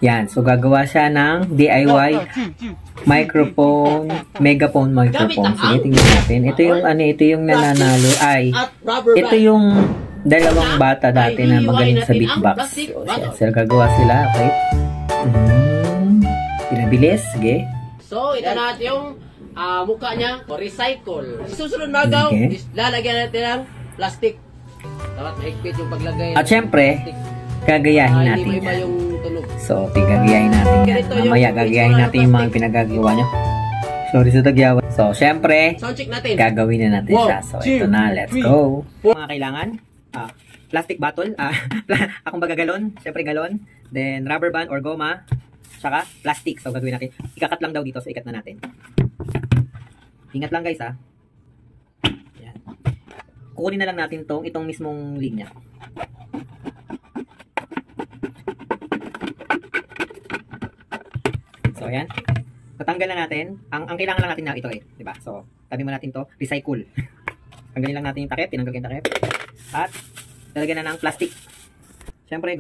Yan, so gagawa siya ng DIY microphone, megaphone microphone. Sige, tingnan natin. Ito yung ito yung nananalo ay ito yung dalawang bata dati na magaling sa beatbox. So gagawa sila, okay? Pinabilis, sige. So, ito natin yung mukha niya, recycle. Susunod magaw, lalagyan natin ng plastic. Dapat mahigpit yung paglagay. At syempre, gagayahin natin yan. So, gagayahin natin yan. Mamaya, gagayahin natin yung mga pinagagawa nyo. Sorry sa tagyawan. So, syempre, gagawin na natin siya. So, ito na. Let's go. Mga kailangan, plastic bottle. Akong baga galon. Syempre galon. Then, rubber band or goma. Saka, plastic. So, gagawin natin. Ikakat lang daw dito. So, ikat na natin. Ingat lang guys, Yan. Kukunin na lang natin itong mismong linya. So, ayan. Tatanggal na natin. Ang kailangan lang natin na ito diba? So, tabi mo natin to, recycle. Tanggalin lang natin yung takip, tinanggal yung takip. At, lalagyan na ng plastic. Siyempre,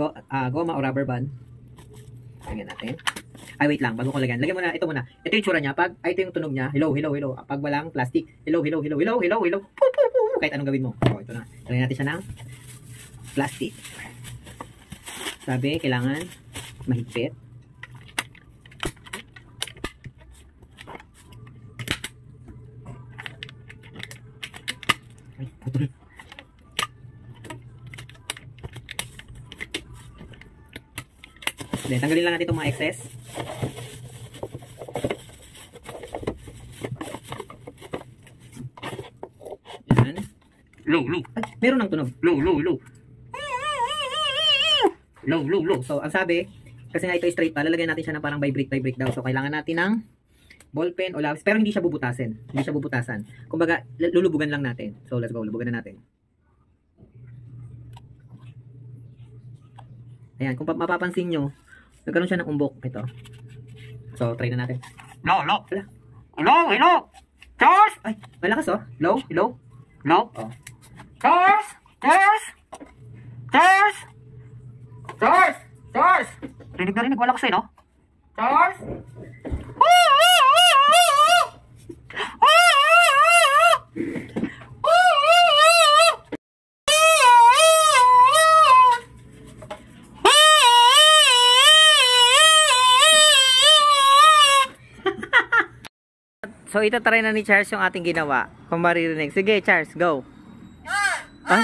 goma o rubber band. Lagyan natin. Ay, wait lang, bago ko lagyan. Lagyan mo na, ito muna. Ito yung tsura niya. Ito yung tunog niya. Hello, hello, hello. Pag walang plastic, hello, hello, hello, hello, hello, hello. Kahit anong gawin mo. So, ito na. Lagyan natin siya ng plastic. Sabi, kailangan mahigpit. Ay, putol. Then, tanggalin lang natin itong mga excess. Yan. Low. Ay, meron ng tunog. Low. Low. So, ang sabi, kasi nga ito straight pa, lalagyan natin siya ng parang vibrate daw. So, kailangan natin ng ballpen o lapis. Pero hindi siya bubutasin. Kumbaga, lulubugan lang natin. So, let's go. Lubugan na natin. Ayan, kung mapapansin nyo, nagkaroon siya ng umbok. Ito. So, try na natin. Hello. Charles! Ay, malakas Low. Oh. Charles! Rinig na rinig. Malakas no? Charles! So, ito try na ni Charles yung ating ginawa. Kung maririnig. Sige, Charles, go. Ah?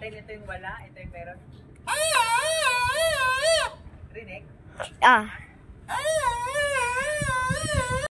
Ito yung wala, ito yung meron. Rinig?